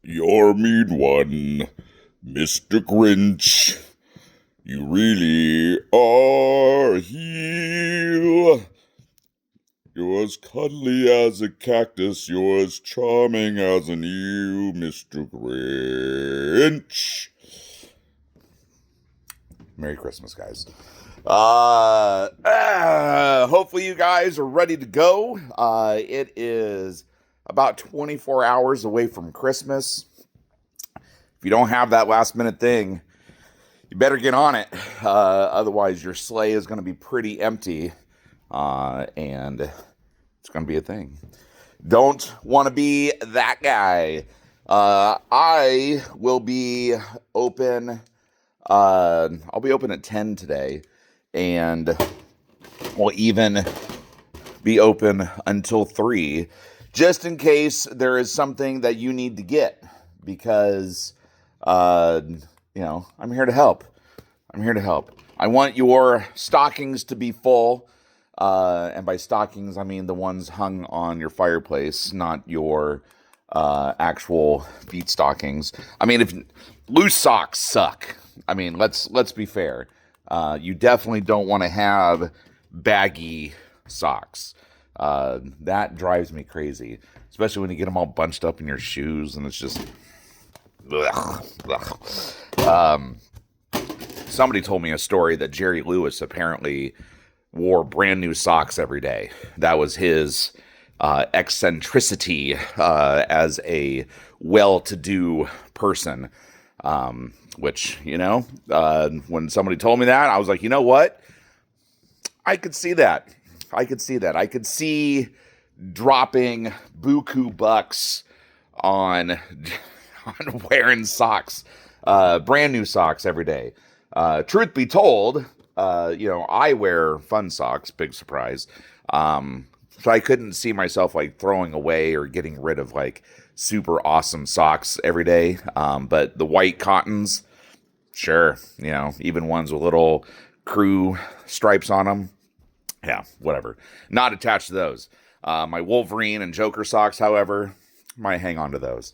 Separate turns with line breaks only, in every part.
You're a mean one, Mr. Grinch. You really are a heel. You're as cuddly as a cactus. You're as charming as an eel, Mr. Grinch. Merry Christmas, guys. Hopefully you guys are ready to go. It is about 24 hours away from Christmas. If you don't have that last minute thing, you better get on it. Otherwise, your sleigh is going to be pretty empty, and it's going to be a thing. Don't want to be that guy. I will be open. I'll be open at 10 today, and we'll even be open until 3, just in case there is something that you need to get, because, I'm here to help. I want your stockings to be full, and by stockings, I mean the ones hung on your fireplace, not your actual feet stockings. I mean, if loose socks suck. I mean, let's be fair. You definitely don't want to have baggy socks. That drives me crazy, especially when you get them all bunched up in your shoes, and it's just. Somebody told me a story that Jerry Lewis apparently wore brand new socks every day. That was his eccentricity as a well-to-do person. Which, when somebody told me that, I was like, you know what? I could see that. I could see dropping buku bucks on wearing socks, brand new socks every day. Truth be told, I wear fun socks, big surprise. So I couldn't see myself like throwing away or getting rid of like super awesome socks every day. But the white cottons, sure, even ones with little crew stripes on them. Yeah, whatever. Not attached to those. My Wolverine and Joker socks, however, might hang on to those.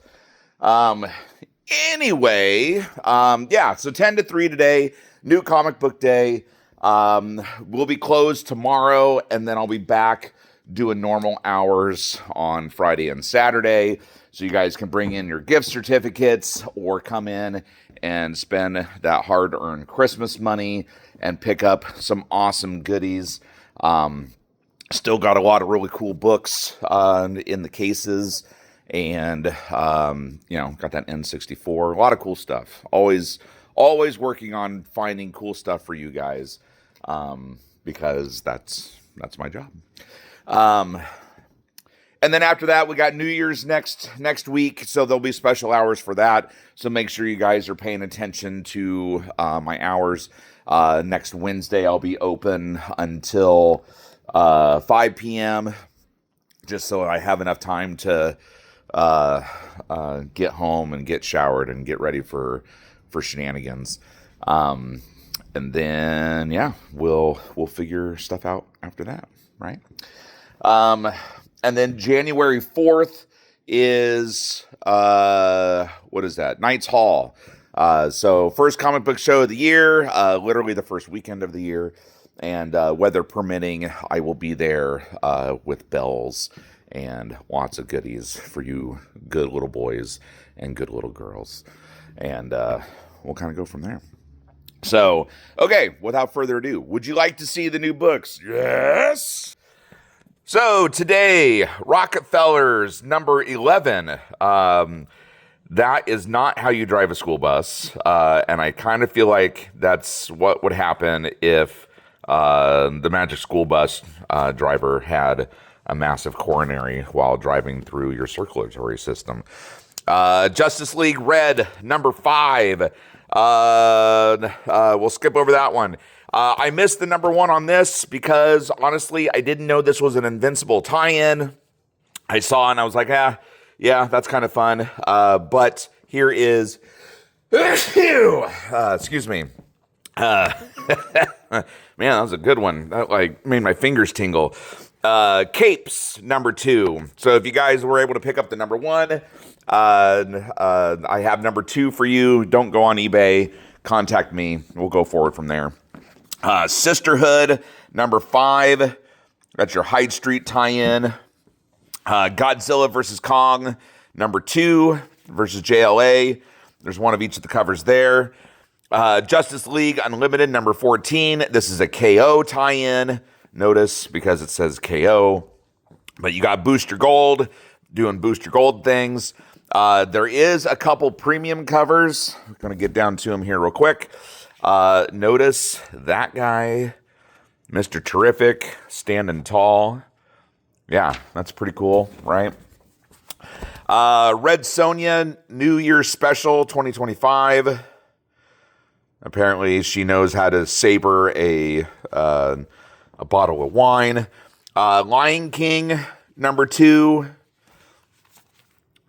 Anyway, so 10 to 3 today, new comic book day. We'll be closed tomorrow, and then I'll be back doing normal hours on Friday and Saturday. So you guys can bring in your gift certificates or come in and spend that hard-earned Christmas money and pick up some awesome goodies. Still got a lot of really cool books in the cases, and got that N64. A lot of cool stuff. Always working on finding cool stuff for you guys, because that's my job. And then after that, we got New Year's next week, so there'll be special hours for that. So make sure you guys are paying attention to my hours. Next Wednesday, I'll be open until 5 p.m., just so I have enough time to get home and get showered and get ready for shenanigans. And then, we'll figure stuff out after that, right? And then January 4th is, what is that? Knights Hall. So first comic book show of the year, literally the first weekend of the year. And weather permitting, I will be there with bells and lots of goodies for you good little boys and good little girls. And we'll kind of go from there. So, okay, without further ado, would you like to see the new books? Yes! So today, Rockefeller's number 11. That is not how you drive a school bus. And I kind of feel like that's what would happen if the Magic School Bus driver had a massive coronary while driving through your circulatory system. Justice League Red, number 5. We'll skip over that one. I missed the number 1 on this because, honestly, I didn't know this was an Invincible tie-in. I saw and I was like, yeah, that's kind of fun. But here is... excuse me. Man, that was a good one. That made my fingers tingle. Capes, number 2. So if you guys were able to pick up the number 1, I have number 2 for you. Don't go on eBay. Contact me. We'll go forward from there. Sisterhood, number 5. That's your Hyde Street tie-in. Godzilla versus Kong, number 2 versus JLA. There's one of each of the covers there. Justice League Unlimited, number 14. This is a KO tie-in. Notice, because it says KO. But you got Booster Gold, doing Booster Gold things. There is a couple premium covers. I'm going to get down to them here real quick. Notice that guy, Mr. Terrific, standing tall. Yeah, that's pretty cool, right? Red Sonja New Year's Special 2025. Apparently, she knows how to saber a bottle of wine. Lion King, number 2.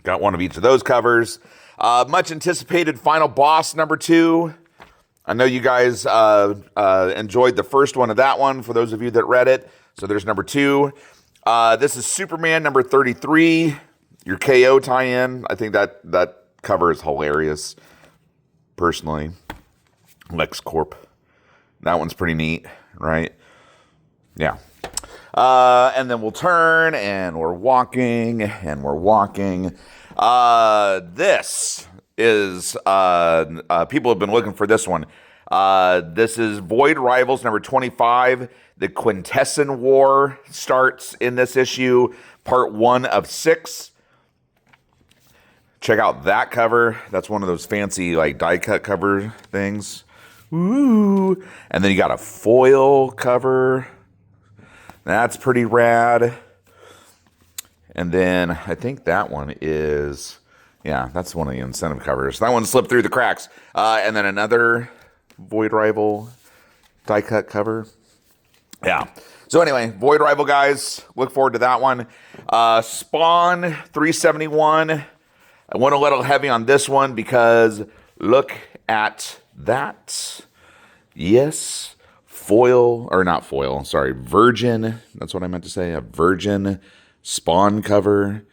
Got one of each of those covers. Much anticipated Final Boss, number 2. I know you guys enjoyed the first one of that one, for those of you that read it. So there's number 2. This is Superman, number 33. Your KO tie-in. I think that cover is hilarious, personally. LexCorp. That one's pretty neat, right? Yeah. And then we'll turn, and we're walking, and we're walking. This is, people have been looking for this one. This is Void Rivals, number 25. The Quintesson War starts in this issue, part 1 of 6. Check out that cover. That's one of those fancy, like, die-cut cover things. Ooh. And then you got a foil cover. That's pretty rad. And then I think that one is, yeah, that's one of the incentive covers. That one slipped through the cracks. And then another Void Rival die-cut cover. Yeah. So anyway, Void Rival, guys. Look forward to that one. Spawn 371. I went a little heavy on this one because look at that. Yes. Foil, or not foil, sorry, Virgin. That's what I meant to say. A Virgin Spawn cover.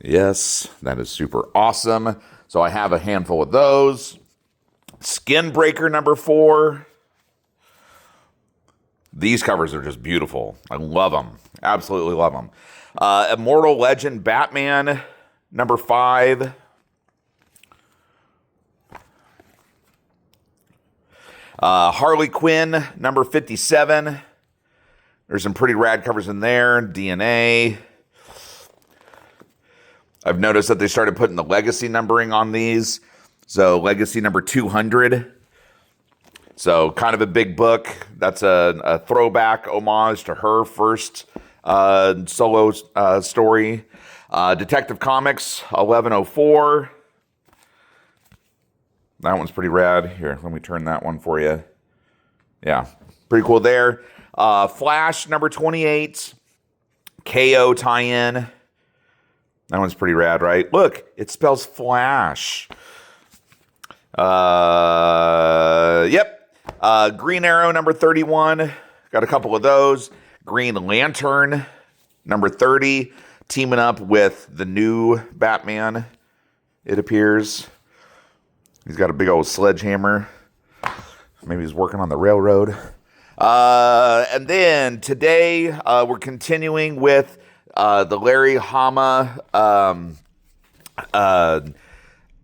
Yes, that is super awesome. So I have a handful of those. Skin Breaker number 4. These covers are just beautiful. I love them. Absolutely love them. Immortal Legend Batman number 5. Harley Quinn, number 57. There's some pretty rad covers in there. DNA. I've noticed that they started putting the legacy numbering on these. So legacy number 200. So kind of a big book. That's a throwback homage to her first solo story. Detective Comics 1104. That one's pretty rad. Here, let me turn that one for you. Yeah, pretty cool there. Flash, number 28. KO tie-in. That one's pretty rad, right? Look, it spells Flash. Yep. Green Arrow, number 31. Got a couple of those. Green Lantern, number 30. Teaming up with the new Batman, it appears. He's got a big old sledgehammer. Maybe he's working on the railroad. And then today we're continuing with the Larry Hama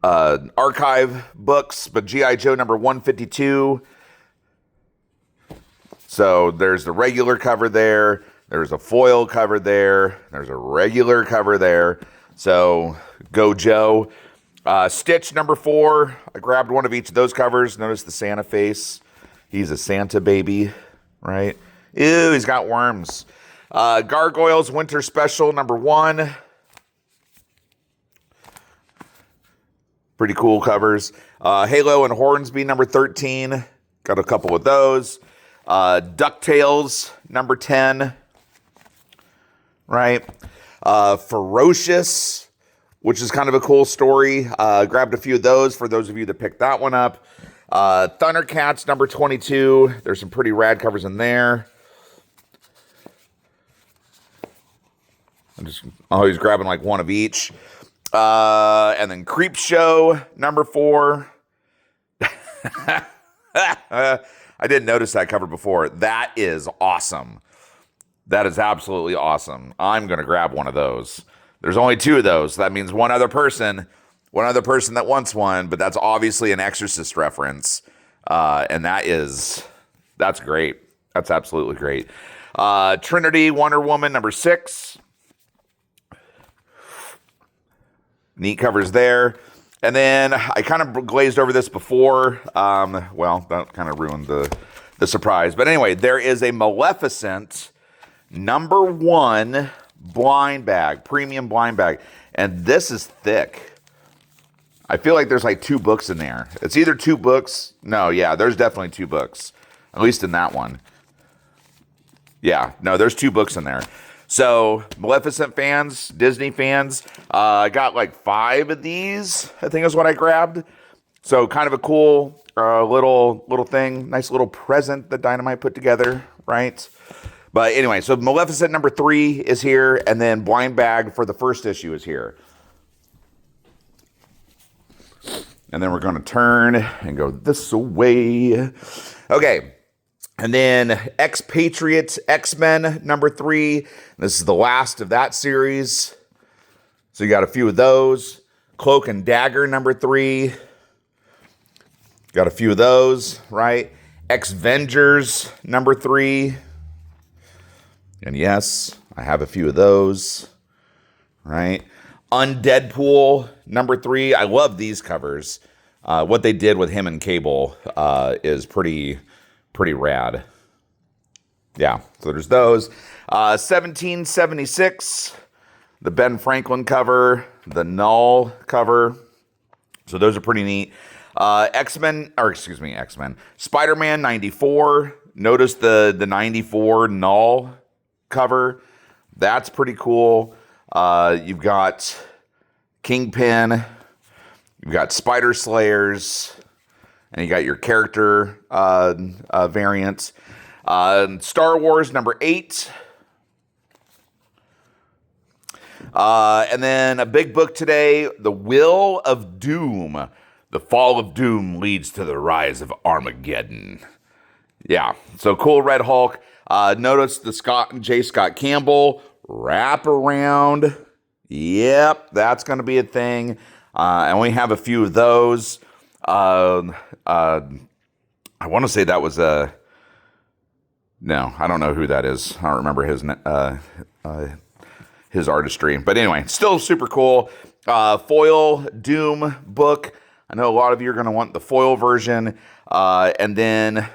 archive books, but G.I. Joe number 152. So there's the regular cover there. There's a foil cover there. There's a regular cover there. So go Joe. Stitch number 4. I grabbed one of each of those covers. Notice the Santa face. He's a Santa baby, right? Ew, he's got worms. Gargoyles Winter Special number 1. Pretty cool covers. Halo and Hornsby number 13. Got a couple of those. DuckTales number 10. Right? Ferocious, which is kind of a cool story. Grabbed a few of those for those of you that picked that one up. Thundercats number 22. There's some pretty rad covers in there. I'm just always grabbing like one of each. And then Creep Show, number 4. I didn't notice that cover before. That is awesome. That is absolutely awesome. I'm going to grab one of those. There's only 2 of those. That means one other person that wants one, but that's obviously an Exorcist reference. And that's great. That's absolutely great. Trinity Wonder Woman number 6. Neat covers there. And then I kind of glazed over this before. Well, that kind of ruined the surprise. But anyway, there is a Maleficent number 1 blind bag, premium blind bag. And this is thick. I feel like there's like 2 books in there. It's either 2 books. No, yeah, there's definitely 2 books. At least in that one. Yeah, no, there's 2 books in there. So, Maleficent fans, Disney fans, I got like 5 of these, I think is what I grabbed. So, kind of a cool little thing. Nice little present that Dynamite put together, right? But anyway, so Maleficent number 3 is here, and then blind bag for the first issue is here. And then we're going to turn and go this way. Okay. And then Expatriates X-Men number 3. This is the last of that series. So you got a few of those. Cloak and Dagger number 3. Got a few of those, right? X-Vengers number 3. And yes, I have a few of those, right? Undeadpool number 3. I love these covers. What they did with him and Cable is pretty rad. Yeah, so there's those. 1776, the Ben Franklin cover, the Null cover. So those are pretty neat. X-Men. Spider-Man 94. Notice the 94 Null cover. That's pretty cool. You've got Kingpin. You've got Spider Slayers. And you got your character variants. Star Wars number 8. And then a big book today, The Will of Doom. The fall of Doom leads to the rise of Armageddon. Yeah, so cool Red Hulk. Notice the J. Scott Campbell wraparound. Yep, that's going to be a thing. And we have a few of those. I want to say that was no, I don't know who that is. I don't remember his artistry. But anyway, still super cool. Foil Doom book. I know a lot of you are going to want the foil version. And then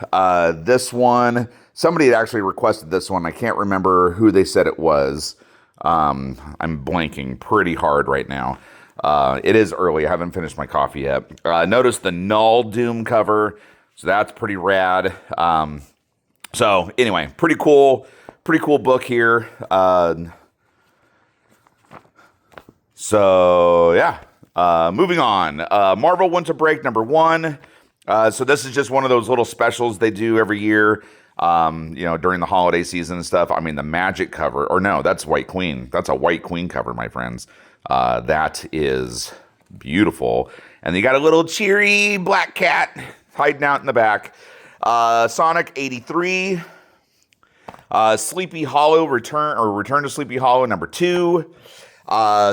this one, somebody had actually requested this one. I can't remember who they said it was. I'm blanking pretty hard right now. It is early. I haven't finished my coffee yet. Notice the Null Doom cover. So that's pretty rad. So anyway, pretty cool book here. So yeah, moving on. Marvel Winter Break number 1. So this is just one of those little specials they do every year. During the holiday season and stuff. I mean, the Magic cover, or no, that's White Queen. That's a White Queen cover, my friends. That is beautiful. And you got a little cheery black cat hiding out in the back. Sonic 83. Sleepy Hollow Return to Sleepy Hollow number 2.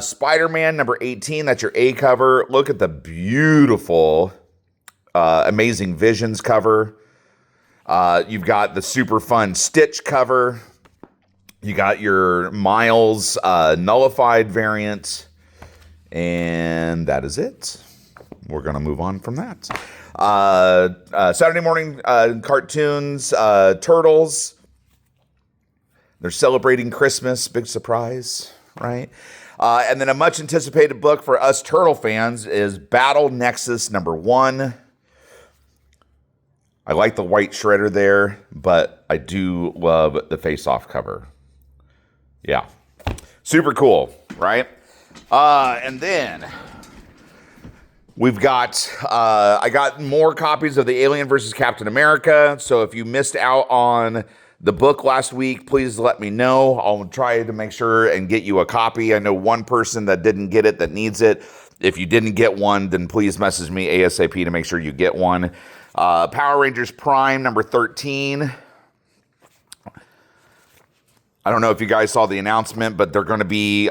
Spider-Man number 18. That's your A cover. Look at the beautiful Amazing Visions cover. You've got the super fun Stitch cover. You got your Miles nullified variant. And that is it. We're going to move on from that. Saturday morning cartoons, Turtles. They're celebrating Christmas. Big surprise, right? And then a much anticipated book for us Turtle fans is Battle Nexus number 1. I like the white shredder there, but I do love the face-off cover. Yeah. Super cool, right? And then we've got, I got more copies of the Alien versus Captain America. So if you missed out on the book last week, please let me know. I'll try to make sure and get you a copy. I know one person that didn't get it that needs it. If you didn't get one, then please message me ASAP to make sure you get one. Power Rangers Prime number 13. I don't know if you guys saw the announcement, but they're going to be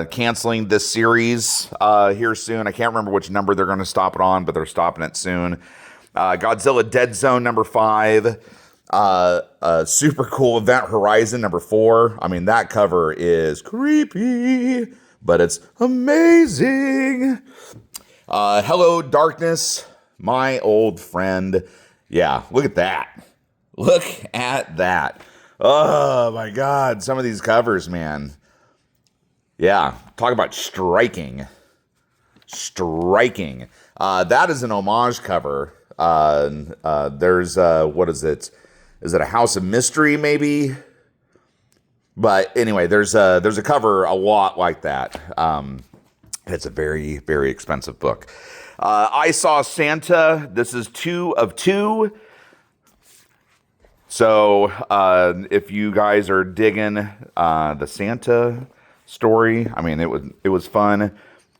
canceling this series here soon. I can't remember which number they're going to stop it on, but they're stopping it soon. Godzilla Dead Zone number 5. Super Cool Event Horizon number 4. I mean, that cover is creepy, but it's amazing. Hello, Darkness, my old friend. Yeah, look at that. Look at that. Oh, my God. Some of these covers, man. Yeah, talk about striking. Striking. That is an homage cover. There's, what is it? Is it a House of Mystery, maybe? But anyway, there's a cover a lot like that. It's a very, very expensive book. I Saw Santa. This is 2 of 2. So if you guys are digging the Santa story, I mean, it was fun.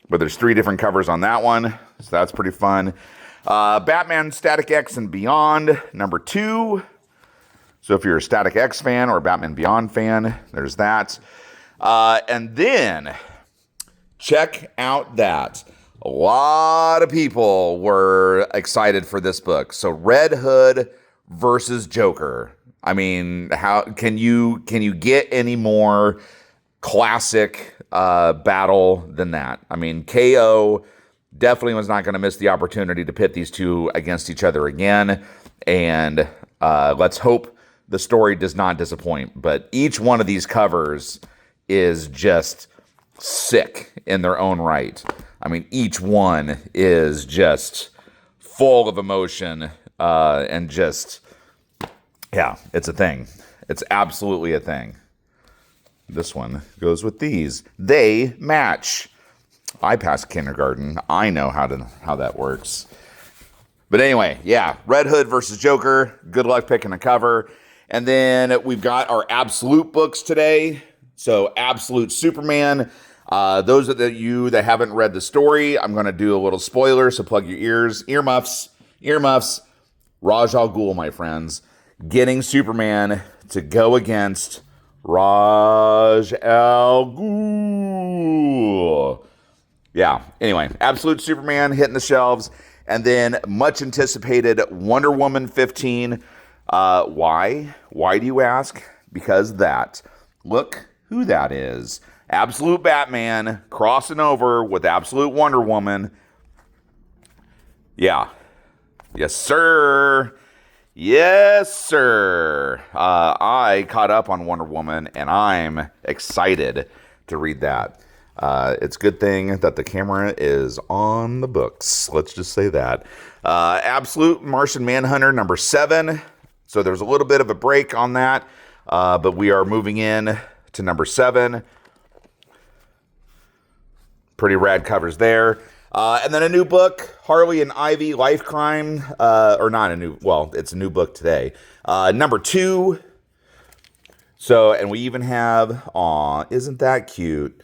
But there's 3 different covers on that one, so that's pretty fun. Batman Static X and Beyond, number 2. So if you're a Static X fan or a Batman Beyond fan, there's that. And then, check out that. A lot of people were excited for this book. So Red Hood versus Joker. I mean, how can you get any more classic battle than that? I mean, KO definitely was not going to miss the opportunity to pit these two against each other again. And let's hope the story does not disappoint. But each one of these covers is just sick in their own right. I mean, each one is just full of emotion and just, yeah, it's a thing. It's absolutely a thing. This one goes with these. They match. I passed kindergarten. I know how that works. But anyway, yeah, Red Hood versus Joker. Good luck picking a cover. And then we've got our Absolute books today. So Absolute Superman. Those of you that haven't read the story, I'm going to do a little spoiler, so plug your ears. Earmuffs. Raj Al Ghul, my friends, getting Superman to go against Raj Al Ghul. Yeah, anyway, Absolute Superman hitting the shelves. And then much anticipated Wonder Woman 15. Why? Why do you ask? Because that. Look who that is. Absolute Batman crossing over with Absolute Wonder Woman. Yeah. Yes, sir. Yes, sir. I caught up on Wonder Woman, and I'm excited to read that. It's a good thing that the camera is on the books. Let's just say that. Absolute Martian Manhunter number 7. So there's a little bit of a break on that, but we are moving in to number 7. Pretty rad covers there. And then a new book, Harley and Ivy, Life Crime, or not a new, well, it's a new book today. Number 2. So, and we even have, aw, isn't that cute?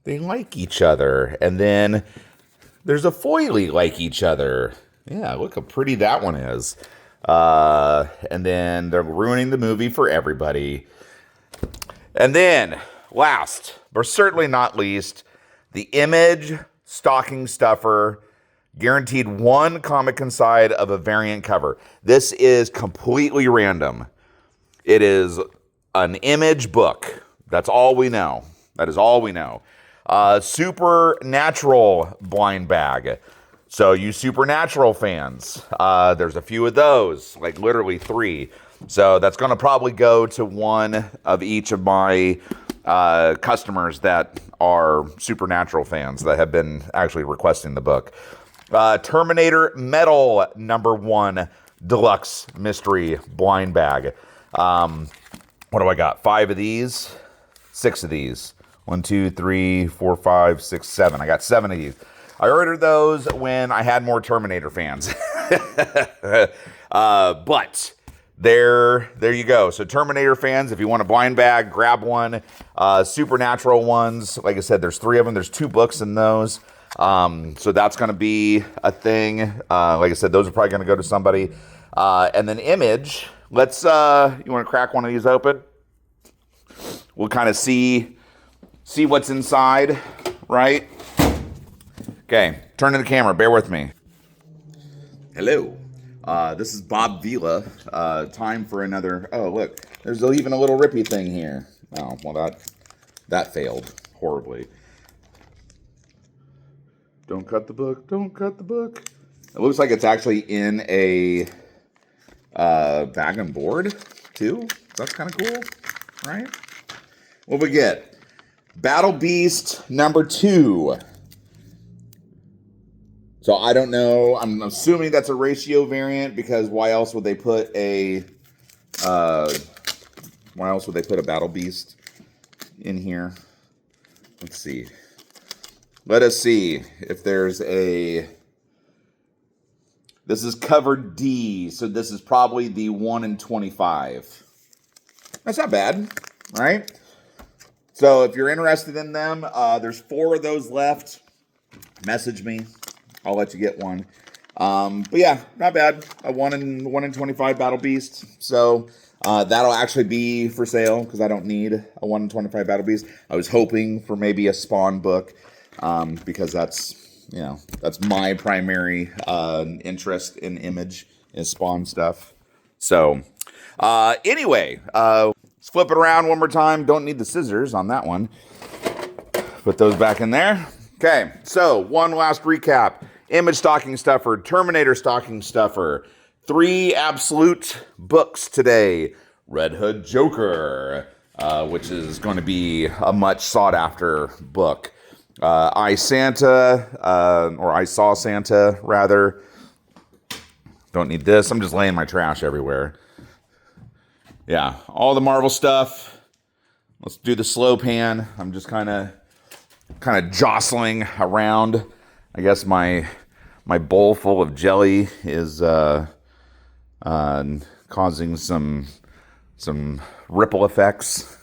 They like each other. And then there's a foilie like each other. Yeah, look how pretty that one is. And then they're ruining the movie for everybody. And then, last, but certainly not least, the Image Stocking Stuffer, guaranteed 1 comic inside of a variant cover. This is completely random. It is an Image book. That's all we know. That is all we know. Supernatural blind bag. So you Supernatural fans, there's a few of those, like literally 3. So that's going to probably go to one of each of my customers that are Supernatural fans that have been actually requesting the book. Terminator Metal number 1 deluxe mystery blind bag. What do I got? 5 of these, 6 of these. 1, 2, 3, 4, 5, 6, 7. I got 7 of these. I ordered those when I had more Terminator fans. But there you go. So Terminator fans, if you want a blind bag, grab one. Supernatural ones, like I said, there's 3 of them. There's 2 books in those. So that's going to be a thing. Like I said, those are probably going to go to somebody. And then Image, you want to crack one of these open? We'll kind of see what's inside, right? Okay, turn to the camera, bear with me. Hello. This is Bob Vila. Time for another... Oh, look. There's even a little rippy thing here. Oh, well, that failed horribly. Don't cut the book. Don't cut the book. It looks like it's actually in a bag and board, too. That's kind of cool, right? What we get? Battle Beast number 2. So I don't know. I'm assuming that's a ratio variant because why else would they put a Battle Beast in here? Let's see. Let us see if there's a... This is cover D, so this is probably the 1 in 25. That's not bad, right? So if you're interested in them, there's 4 of those left. Message me. I'll let you get one. But yeah, not bad. A 1 in 25 Battle Beast. So that'll actually be for sale because I don't need a 1 in 25 Battle Beast. I was hoping for maybe a Spawn book because that's my primary interest in Image is Spawn stuff. So anyway, let's flip it around one more time. Don't need the scissors on that one. Put those back in there. Okay, so one last recap. Image stocking stuffer, Terminator stocking stuffer, 3 absolute books today. Red Hood Joker, which is going to be a much sought after book. I Saw Santa, rather. Don't need this. I'm just laying my trash everywhere. Yeah, all the Marvel stuff. Let's do the slow pan. I'm just kind of jostling around. I guess my bowl full of jelly is causing some ripple effects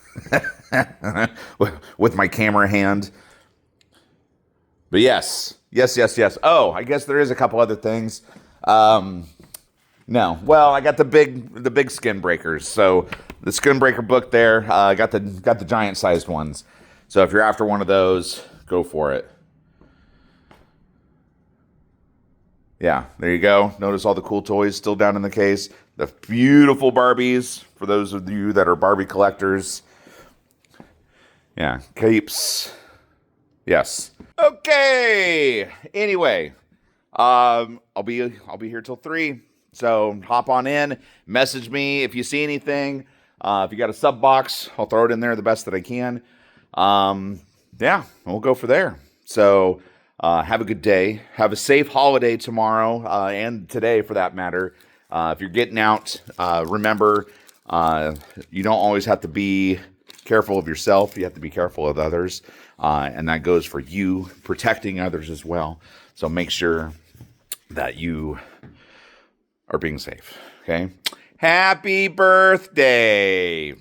with my camera hand. But yes. Oh, I guess there is a couple other things. No, well, I got the big skin breakers. So the skin breaker book there. I got the giant sized ones. So if you're after one of those, go for it. Yeah, there you go. Notice all the cool toys still down in the case. The beautiful Barbies, for those of you that are Barbie collectors. Yeah, capes. Yes. Okay. Anyway, I'll be here till 3. So hop on in. Message me if you see anything. If you got a sub box, I'll throw it in there the best that I can. Yeah, we'll go for there. So have a good day. Have a safe holiday tomorrow and today, for that matter. If you're getting out, remember, you don't always have to be careful of yourself. You have to be careful of others. And that goes for you protecting others as well. So make sure that you are being safe. Okay? Happy birthday.